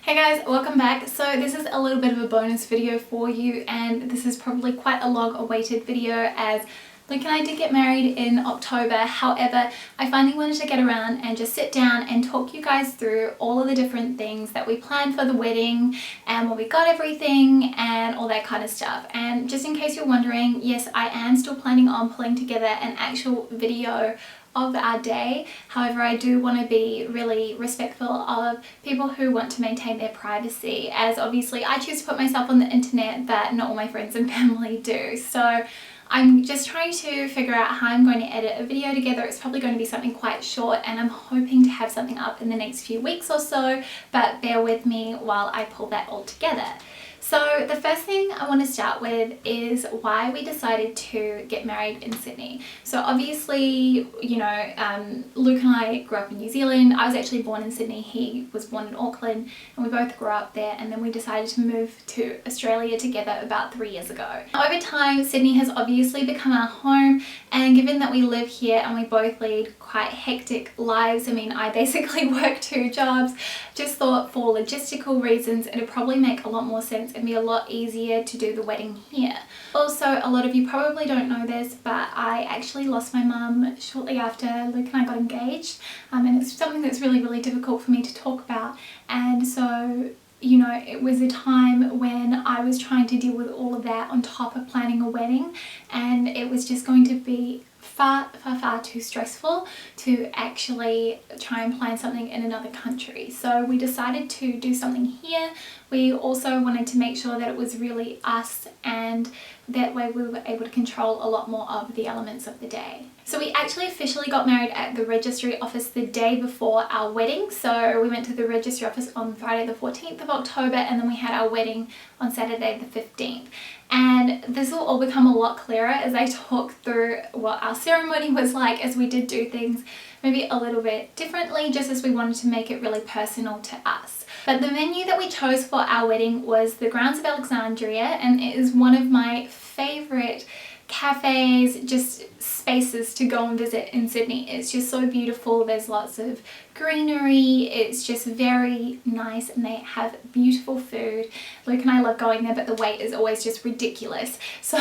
Hey guys, welcome back. So this is a little bit of a bonus video for you, and this is probably quite a long awaited video as Luke and I did get married in October. However, I finally wanted to get around and just sit down and talk you guys through all of the different things that we planned for the wedding and when we got everything and all that kind of stuff. And just in case you're wondering, yes, I am still planning on pulling together an actual video of our day. However, I do want to be really respectful of people who want to maintain their privacy, as obviously I choose to put myself on the internet, but not all my friends and family do. So I'm just trying to figure out how I'm going to edit a video together. It's probably going to be something quite short, and I'm hoping to have something up in the next few weeks or so, but bear with me while I pull that all together. So the first thing I want to start with is why we decided to get married in Sydney. So obviously, you know, Luke and I grew up in New Zealand. I was actually born in Sydney. He was born in Auckland, and we both grew up there, and then we decided to move to Australia together about 3 years ago. Over time, Sydney has obviously become our home, and given that we live here and we both lead quite hectic lives, I mean, I basically work 2 jobs, just thought for logistical reasons it would probably make a lot more sense and be a lot easier to do the wedding here. Also, a lot of you probably don't know this, but I actually lost my mum shortly after Luke and I got engaged, and it's something that's really difficult for me to talk about. And so, you know, it was a time when I was trying to deal with all of that on top of planning a wedding, and it was just going to be far too stressful to actually try and plan something in another country. So we decided to do something here. We also wanted to make sure that it was really us, and that way we were able to control a lot more of the elements of the day. So we actually officially got married at the registry office the day before our wedding. So we went to the registry office on Friday the 14th of October, and then we had our wedding on Saturday the 15th. And this will all become a lot clearer as I talk through what our ceremony was like, as we did do things maybe a little bit differently, just as we wanted to make it really personal to us. But the venue that we chose for our wedding was the Grounds of Alexandria, and it is one of my favourite cafes, just spaces to go and visit in Sydney. It's just so beautiful. There's lots of greenery. It's just very nice, and they have beautiful food. Luke and I love going there, but the wait is always just ridiculous. So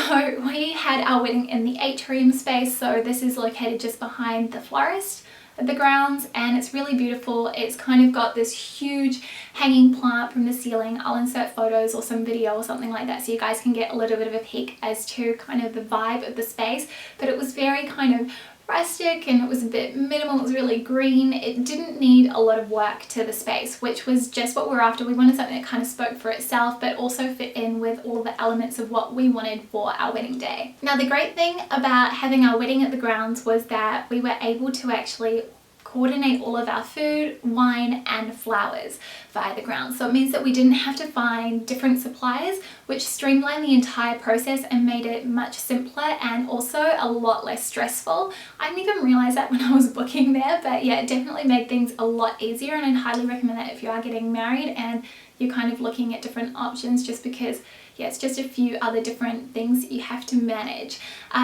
we had our wedding in the atrium space. So this is located just behind the florist at the grounds, and it's really beautiful. It's kind of got this huge hanging plant from the ceiling. I'll insert photos or some video or something like that so you guys can get a little bit of a peek as to kind of the vibe of the space. But it was very kind of rustic, and it was a bit minimal. It was really green. It didn't need a lot of work to the space, which was just what we were after. We wanted something that kind of spoke for itself, but also fit in with all the elements of what we wanted for our wedding day. Now, the great thing about having our wedding at the grounds was that we were able to actually coordinate all of our food, wine and flowers via the grounds. So it means that we didn't have to find different suppliers, which streamlined the entire process and made it much simpler and also a lot less stressful. I didn't even realize that when I was booking there, but yeah, it definitely made things a lot easier, and I'd highly recommend that if you are getting married and you're kind of looking at different options, just because yeah, it's just a few other different things that you have to manage.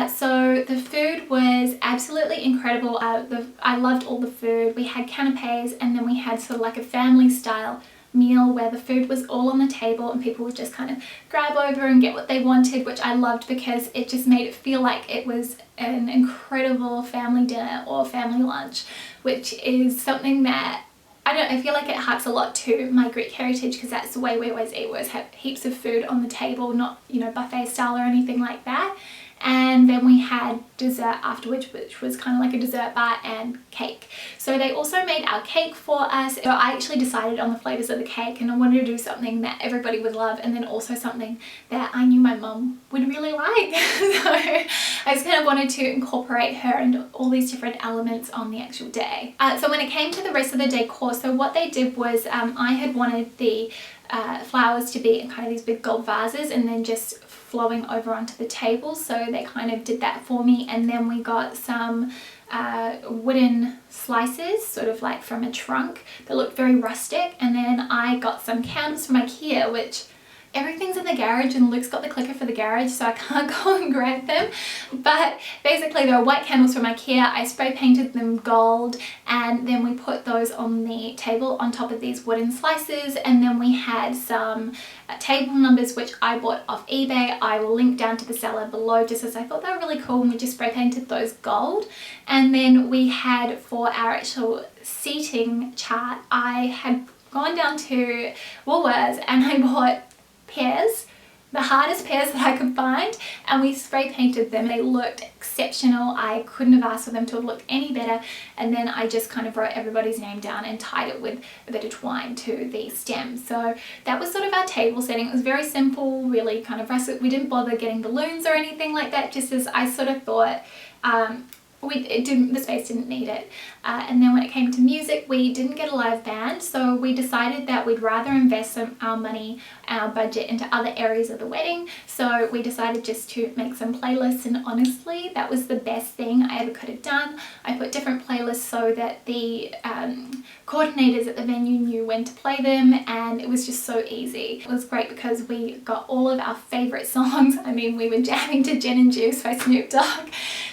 So the food was absolutely incredible. I loved all the food. We had canapes, and then we had sort of like a family style meal where the food was all on the table and people would just kind of grab over and get what they wanted, which I loved because it just made it feel like it was an incredible family dinner or family lunch, which is something that I feel like it harks a lot to my Greek heritage, because that's the way we always eat. We always have heaps of food on the table, not, you know, buffet style or anything like that. And then we had dessert afterwards, which was kind of like a dessert bar and cake. So they also made our cake for us. So I actually decided on the flavours of the cake, and I wanted to do something that everybody would love, and then also something that I knew my mum would really like. So I just kind of wanted to incorporate her and all these different elements on the actual day. So when it came to the rest of the decor, so what they did was I had wanted the flowers to be in kind of these big gold vases and then just flowing over onto the table, so they kind of did that for me. And then we got some wooden slices, sort of like from a trunk, that looked very rustic. And then I got some candles from IKEA, which everything's in the garage and Luke's got the clicker for the garage, so I can't go and grab them. But basically they were white candles from IKEA. I spray painted them gold, and then we put those on the table on top of these wooden slices. And then we had some table numbers which I bought off eBay. I will link down to the seller below, just as I thought they were really cool, and we just spray painted those gold. And then we had, for our actual seating chart, I had gone down to Woolworths and I bought pears, the hardest pears that I could find, and we spray painted them. They looked exceptional. I couldn't have asked for them to have looked any better. And then I just kind of wrote everybody's name down and tied it with a bit of twine to the stem. So that was sort of our table setting. It was very simple, really kind of rustic. We didn't bother getting balloons or anything like that, just as I sort of thought the space didn't need it. And then when it came to music, we didn't get a live band, so we decided that we'd rather invest our money, our budget, into other areas of the wedding. So we decided just to make some playlists, and honestly that was the best thing I ever could have done. I put different playlists so that the coordinators at the venue knew when to play them, and it was just so easy. It was great because we got all of our favourite songs. I mean, we were jamming to Gin and Juice by Snoop Dogg.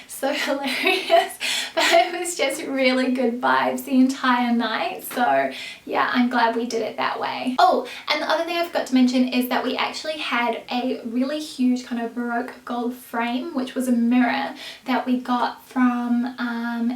So hilarious, but it was just really good vibes the entire night. So yeah, I'm glad we did it that way. Oh, and the other thing I forgot to mention is that we actually had a really huge kind of Baroque gold frame, which was a mirror that we got from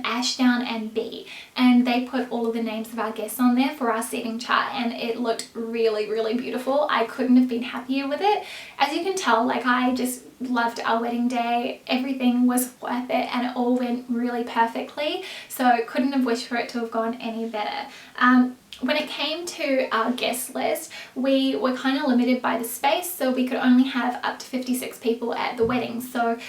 Ashdown and B, and they put all of the names of our guests on there for our seating chart, and it looked really, really beautiful. I couldn't have been happier with it. As you can tell, like, I just loved our wedding day. Everything was worth it, and it all went really perfectly, so couldn't have wished for it to have gone any better. When it came to our guest list, we were kind of limited by the space, so we could only have up to 56 people at the wedding. So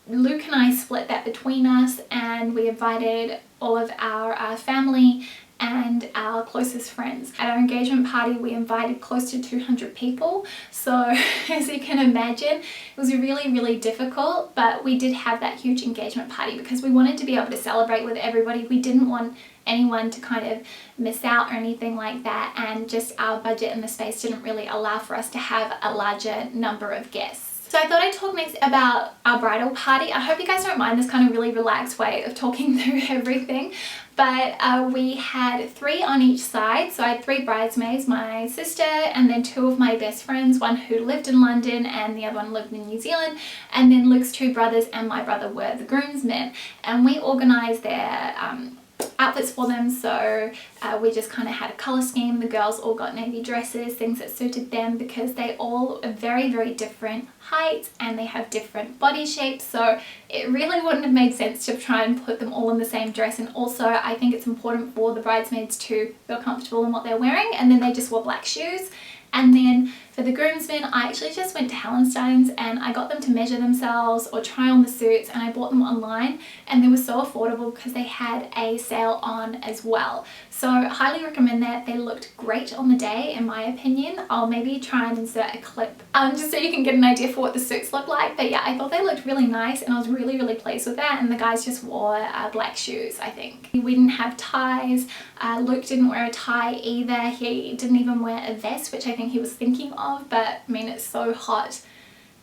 Luke and I split that between us, and we invited all of our family and our closest friends. At our engagement party, we invited close to 200 people. So as you can imagine, it was really, really difficult, but we did have that huge engagement party because we wanted to be able to celebrate with everybody. We didn't want anyone to kind of miss out or anything like that, and just our budget and the space didn't really allow for us to have a larger number of guests. So I thought I'd talk next about our bridal party. I hope you guys don't mind this kind of really relaxed way of talking through everything. But we had 3 on each side. So I had 3 bridesmaids, my sister, and then 2 of my best friends, one who lived in London and the other one lived in New Zealand. And then Luke's 2 brothers and my brother were the groomsmen. And we organised their outfits for them, so we just kind of had a colour scheme. The girls all got navy dresses, things that suited them, because they all are very, very different heights and they have different body shapes, so it really wouldn't have made sense to try and put them all in the same dress. And also I think it's important for the bridesmaids to feel comfortable in what they're wearing, and then they just wore black shoes. And then for the groomsmen, I actually just went to Hallenstein's and I got them to measure themselves or try on the suits, and I bought them online, and they were so affordable because they had a sale on as well. So highly recommend that. They looked great on the day, in my opinion. I'll maybe try and insert a clip just so you can get an idea for what the suits look like. But yeah, I thought they looked really nice and I was really, really pleased with that. And the guys just wore black shoes, I think. We didn't have ties. Luke didn't wear a tie either. He didn't even wear a vest, which I think he was thinking of, but I mean, it's so hot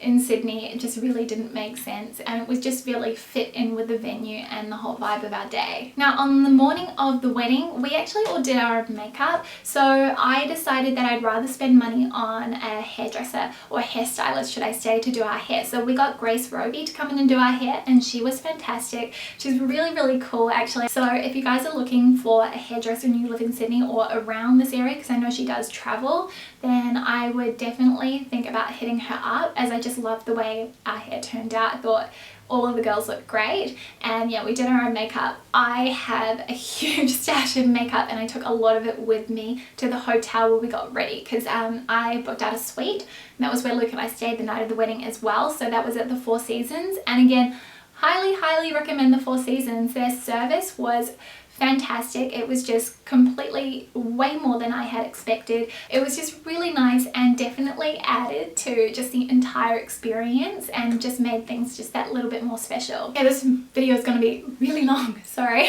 in Sydney, it just really didn't make sense, and it was just really fit in with the venue and the whole vibe of our day. Now, on the morning of the wedding, we actually all did our makeup, so I decided that I'd rather spend money on a hairdresser, or a hairstylist should I say, to do our hair. So we got Grace Roby to come in and do our hair, and she was fantastic. She's really, really cool actually. So if you guys are looking for a hairdresser and you live in Sydney or around this area, because I know she does travel, then I would definitely think about hitting her up, as I just loved the way our hair turned out. I thought all of the girls looked great, and yeah, we did our own makeup. I have a huge stash of makeup and I took a lot of it with me to the hotel where we got ready, because I booked out a suite, and that was where Luke and I stayed the night of the wedding as well. So that was at the Four Seasons, and again, highly recommend the Four Seasons. Their service was fantastic. It was just completely way more than I had expected. It was just really nice and definitely added to just the entire experience and just made things just that little bit more special. Okay, this video is going to be really long, sorry.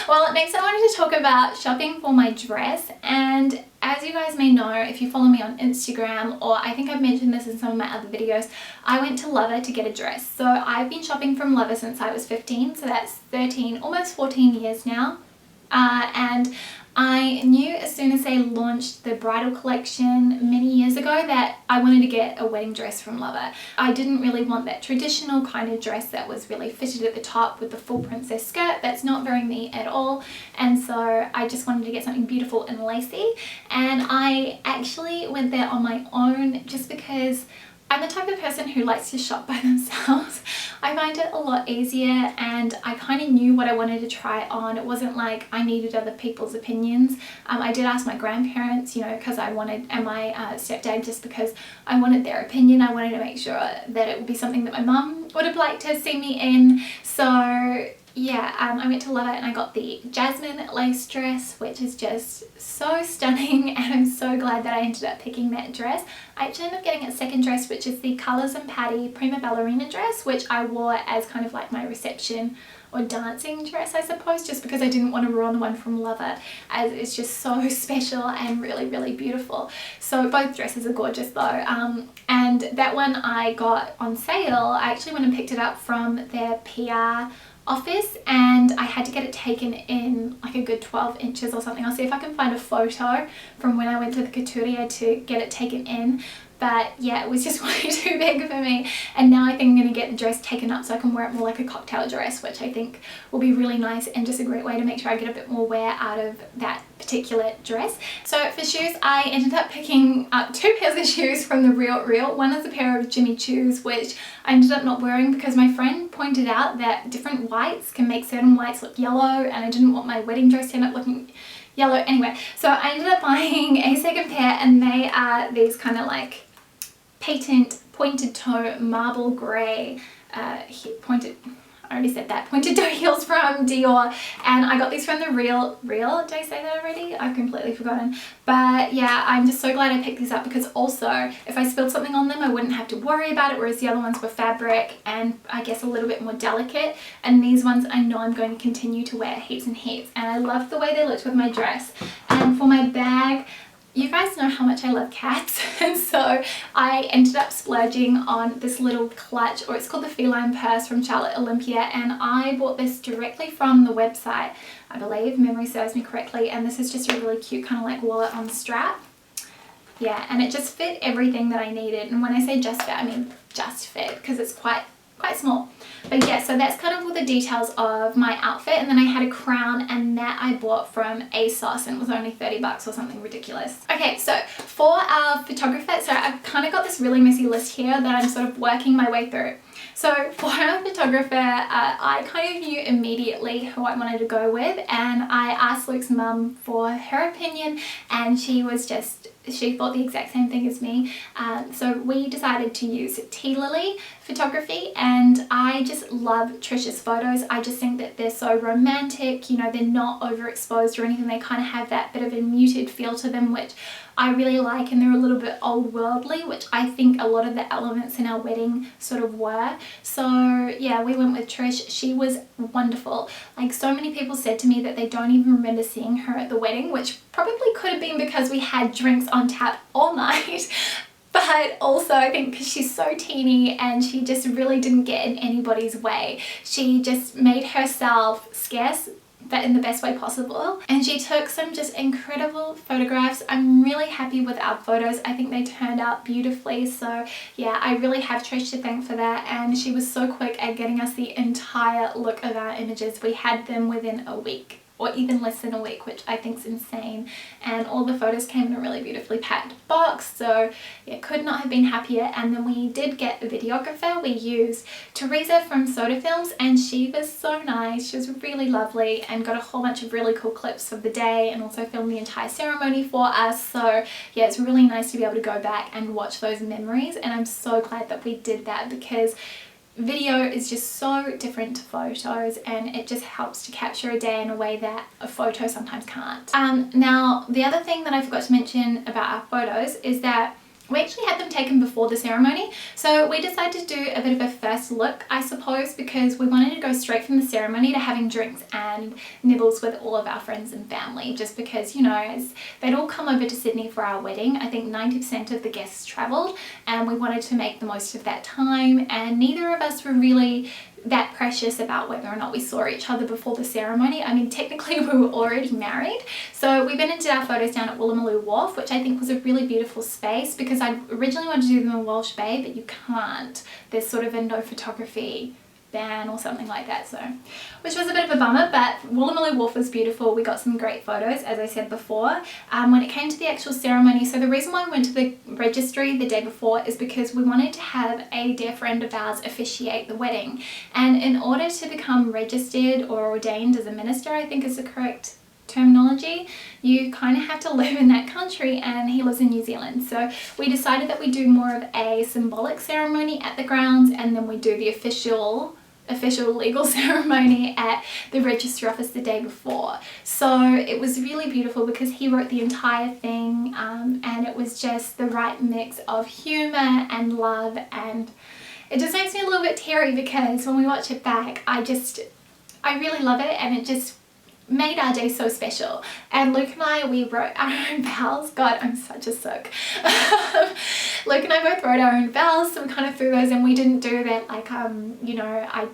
Well, next I wanted to talk about shopping for my dress, and as you guys may know, if you follow me on Instagram, or I think I've mentioned this in some of my other videos, I went to Lover to get a dress. So I've been shopping from Lover since I was 15, so that's 13, almost 14 years now. And I knew as soon as they launched the bridal collection many years ago that I wanted to get a wedding dress from Lover. I didn't really want that traditional kind of dress that was really fitted at the top with the full princess skirt. That's not very me at all. And so I just wanted to get something beautiful and lacy. And I actually went there on my own just because I'm the type of person who likes to shop by themselves. I find it a lot easier, and I kind of knew what I wanted to try on. It wasn't like I needed other people's opinions. I did ask my grandparents, you know, because I wanted, and my stepdad, just because I wanted their opinion. I wanted to make sure that it would be something that my mum would have liked to see me in. So yeah, I went to Lover and I got the Jasmine lace dress, which is just so stunning, and I'm so glad that I ended up picking that dress. I actually ended up getting a second dress, which is the Colours and Patty Prima Ballerina dress, which I wore as kind of like my reception or dancing dress, I suppose, just because I didn't want to ruin the one from Lover, as it's just so special and really, really beautiful. So both dresses are gorgeous though. And that one I got on sale. I actually went and picked it up from their PR office, and I had to get it taken in like a good 12 inches or something. I'll see if I can find a photo from when I went to the couturier to get it taken in. But yeah, it was just way too big for me, and now I think I'm going to get the dress taken up so I can wear it more like a cocktail dress, which I think will be really nice and just a great way to make sure I get a bit more wear out of that particular dress. So for shoes, I ended up picking up 2 pairs of shoes from the Real. One is a pair of Jimmy Choos, which I ended up not wearing because my friend pointed out that different whites can make certain whites look yellow, and I didn't want my wedding dress to end up looking yellow anyway. So I ended up buying a second pair, and they are these kind of like patent pointed toe marble grey pointed toe heels from Dior, and I got these from the Real. Did I say that already? I've completely forgotten. But yeah, I'm just so glad I picked these up, because also if I spilled something on them I wouldn't have to worry about it, whereas the other ones were fabric and I guess a little bit more delicate, and these ones I know I'm going to continue to wear heaps and heaps, and I love the way they looked with my dress. And for my bag, you guys know how much I love cats, and so I ended up splurging on this little clutch, or it's called the Feline Purse from Charlotte Olympia, and I bought this directly from the website, I believe, memory serves me correctly, and this is just a really cute kind of like wallet on strap. Yeah, and it just fit everything that I needed, and when I say just fit, I mean just fit, because it's quite small. But yeah, so that's kind of all the details of my outfit. And then I had a crown, and that I bought from ASOS, and it was only 30 bucks or something ridiculous. Okay, so for our photographer, so I've kind of got this really messy list here that I'm sort of working my way through. So for our photographer, I kind of knew immediately who I wanted to go with, and I asked Luke's mum for her opinion, and she thought the exact same thing as me. So we decided to use Tea Lily Photography, and I just love Trisha's photos. I just think that they're so romantic, you know, they're not overexposed or anything. They kind of have that bit of a muted feel to them, which I really like, and they're a little bit old worldly, which I think a lot of the elements in our wedding sort of were. So yeah, we went with Trish. She was wonderful. Like, so many people said to me that they don't even remember seeing her at the wedding, which probably could have been because we had drinks on tap all night. But also I think because she's so teeny and she just really didn't get in anybody's way. She just made herself scarce, but in the best way possible, and she took some just incredible photographs. I'm really happy with our photos. I think they turned out beautifully. So yeah, I really have Trish to thank for that, and she was so quick at getting us the entire look of our images. We had them within a week, or even less than a week, which I think is insane, and all the photos came in a really beautifully packed box. So yeah, could not have been happier. And then we did get a videographer. We used Teresa from Soda Films, and she was so nice. She was really lovely and got a whole bunch of really cool clips of the day, and also filmed the entire ceremony for us. So yeah, it's really nice to be able to go back and watch those memories, and I'm so glad that we did that, because video is just so different to photos, and it just helps to capture a day in a way that a photo sometimes can't. Now, the other thing that I forgot to mention about our photos is that We actually had them taken before the ceremony, so we decided to do a bit of a first look, I suppose, because we wanted to go straight from the ceremony to having drinks and nibbles with all of our friends and family, just because, you know, they'd all come over to Sydney for our wedding. I think 90% of the guests travelled, and we wanted to make the most of that time, and neither of us were really that precious about whether or not we saw each other before the ceremony. I mean, technically we were already married, so we went and did our photos down at Woolloomooloo Wharf, which I think was a really beautiful space, because I originally wanted to do them in Walsh Bay, but you can't. There's sort of a no photography ban or something like that, so which was a bit of a bummer. But Woolloomooloo Wharf was beautiful. We got some great photos, as I said before. When it came to the actual ceremony, so the reason why we went to the registry the day before is because we wanted to have a dear friend of ours officiate the wedding, and in order to become registered or ordained as a minister, I think is the correct terminology, you kind of have to live in that country, and he lives in New Zealand. So we decided that we do more of a symbolic ceremony at the grounds, and then we do the official legal ceremony at the registry office the day before. So it was really beautiful because he wrote the entire thing, and it was just the right mix of humour and love, and it just makes me a little bit teary because when we watch it back, I really love it, and it just made our day so special. And Luke and I, we wrote our own vows. God, I'm such a sook. Luke and I both wrote our own vows, so we kind of threw those, and we didn't do that like, you know,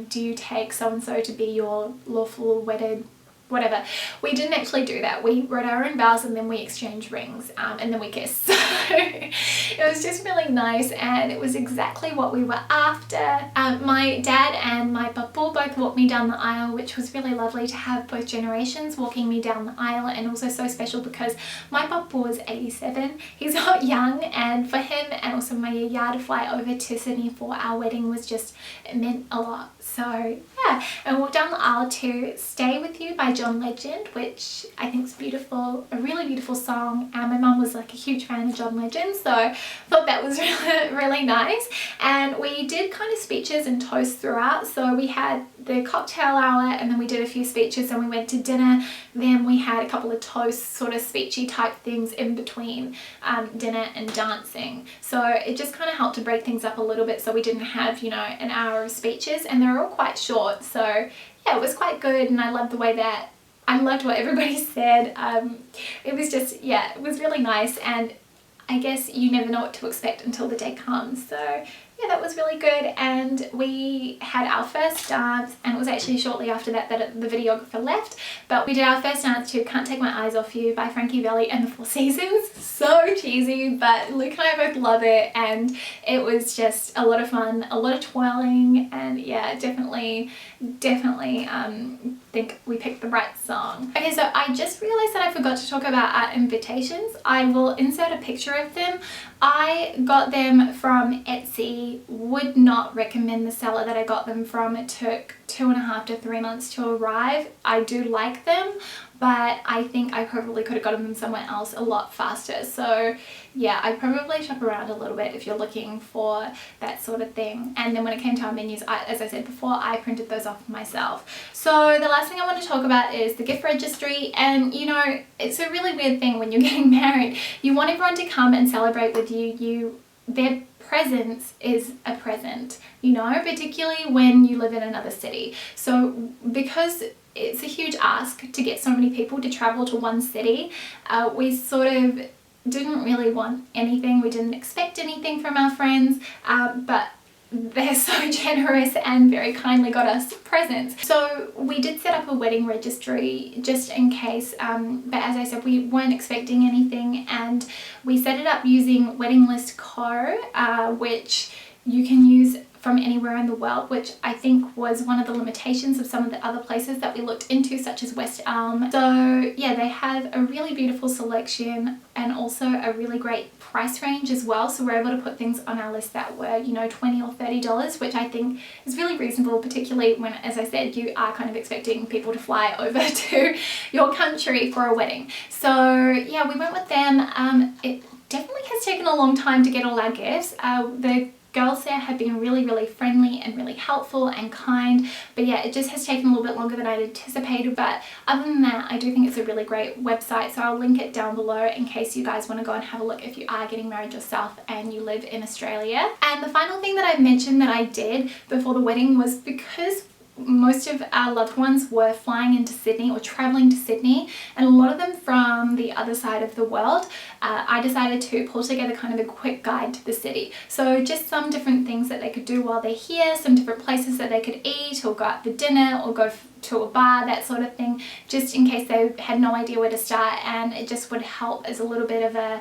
do you take so-and-so to be your lawful wedded whatever. We didn't actually do that. We wrote our own vows, and then we exchanged rings, and then we kissed. So it was just really nice, and it was exactly what we were after. My dad and my papu both walked me down the aisle, which was really lovely to have both generations walking me down the aisle, and also so special because my papu was 87. He's not young, and for him and also my yaya to fly over to Sydney for our wedding was just, it meant a lot. So yeah, and we walked down the aisle to Stay With You by John Legend, which I think is beautiful, a really beautiful song. My mum was like a huge fan of John Legend, so I thought that was really nice. And we did kind of speeches and toasts throughout. So we had the cocktail hour, and then we did a few speeches, and we went to dinner. Then we had a couple of toasts, sort of speechy type things in between dinner and dancing. So it just kind of helped to break things up a little bit, so we didn't have, you know, an hour of speeches, and they're all quite short. So yeah, it was quite good, and I loved the way that, I loved what everybody said. It was just, yeah, it was really nice, and I guess you never know what to expect until the day comes. So yeah, that was really good. And we had our first dance, and it was actually shortly after that that the videographer left, but we did our first dance to Can't Take My Eyes Off You by Frankie Valli and the Four Seasons. So cheesy, but Luke and I both love it, and it was just a lot of fun, a lot of twirling, and yeah, definitely think we picked the right song. Okay, so I just realized that I forgot to talk about our invitations. I will insert a picture of them. I got them from Etsy. Would not recommend the seller that I got them from. It took 2.5 to 3 months to arrive. I do like them, but I think I probably could have gotten them somewhere else a lot faster. So yeah, I'd probably shop around a little bit if you're looking for that sort of thing. And then when it came to our menus, as I said before, I printed those off myself. So the last thing I want to talk about is the gift registry. And you know, it's a really weird thing when you're getting married. You want everyone to come and celebrate with you. Their presence is a present, you know, particularly when you live in another city. So because it's a huge ask to get so many people to travel to one city, we sort of didn't really want anything. We didn't expect anything from our friends, but they're so generous and very kindly got us presents. So we did set up a wedding registry just in case, but as I said, we weren't expecting anything, and we set it up using Wedding List Co, which you can use from anywhere in the world, which I think was one of the limitations of some of the other places that we looked into, such as West Elm. So yeah, they have a really beautiful selection and also a really great price range as well. So we're able to put things on our list that were, you know, $20 or $30, which I think is really reasonable, particularly when, as I said, you are kind of expecting people to fly over to your country for a wedding. So yeah, we went with them. It definitely has taken a long time to get all our gifts. The girls there have been really friendly and really helpful and kind. But yeah, it just has taken a little bit longer than I'd anticipated. But other than that, I do think it's a really great website. So I'll link it down below in case you guys want to go and have a look if you are getting married yourself and you live in Australia. And the final thing that I mentioned that I did before the wedding was because most of our loved ones were flying into Sydney or traveling to Sydney, and a lot of them from the other side of the world, I decided to pull together kind of a quick guide to the city. So just some different things that they could do while they're here, some different places that they could eat or go out for dinner or go to a bar, that sort of thing, just in case they had no idea where to start, and it just would help as a little bit of a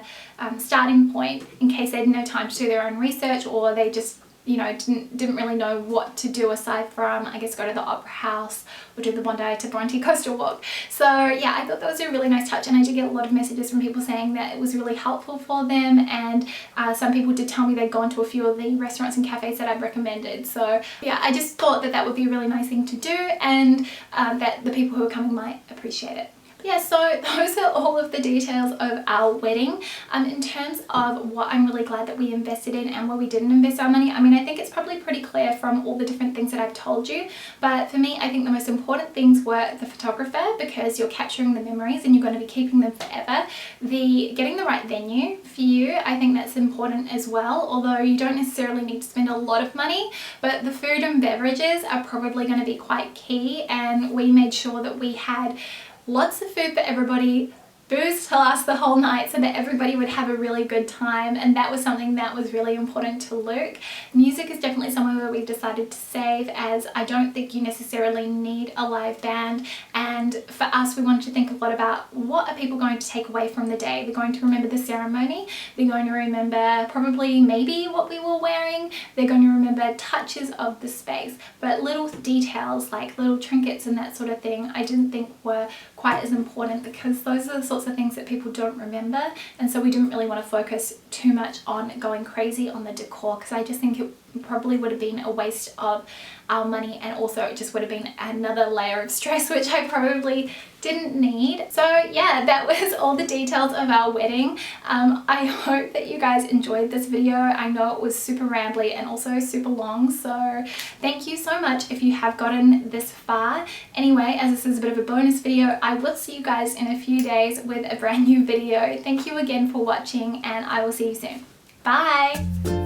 starting point in case they had no time to do their own research, or they just, you know, didn't really know what to do aside from, I guess, go to the Opera House or do the Bondi to Bronte Coastal Walk. So yeah, I thought that was a really nice touch, and I did get a lot of messages from people saying that it was really helpful for them, and some people did tell me they'd gone to a few of the restaurants and cafes that I've recommended. So yeah, I just thought that that would be a really nice thing to do, and that the people who are coming might appreciate it. Yeah, so those are all of the details of our wedding. In terms of what I'm really glad that we invested in and where we didn't invest our money, I mean, I think it's probably pretty clear from all the different things that I've told you, but for me, I think the most important things were the photographer, because you're capturing the memories and you're going to be keeping them forever. Getting the right venue for you, I think that's important as well, although you don't necessarily need to spend a lot of money, but the food and beverages are probably going to be quite key, and we made sure that we had lots of food for everybody, booze to last the whole night so that everybody would have a really good time, and that was something that was really important to Luke. Music is definitely somewhere where we've decided to save, as I don't think you necessarily need a live band, and for us we wanted to think a lot about what are people going to take away from the day. They're going to remember the ceremony, they're going to remember probably maybe what we were wearing, they're going to remember touches of the space, but little details like little trinkets and that sort of thing I didn't think were quite as important, because those are the sorts of things that people don't remember, and so we didn't really want to focus too much on going crazy on the decor, because I just think it probably would have been a waste of our money, and also it just would have been another layer of stress which I probably didn't need. So yeah, that was all the details of our wedding. I hope that you guys enjoyed this video. I know it was super rambly and also super long, so thank you so much if you have gotten this far. Anyway, as this is a bit of a bonus video, I will see you guys in a few days with a brand new video. Thank you again for watching, and I will see you soon. Bye!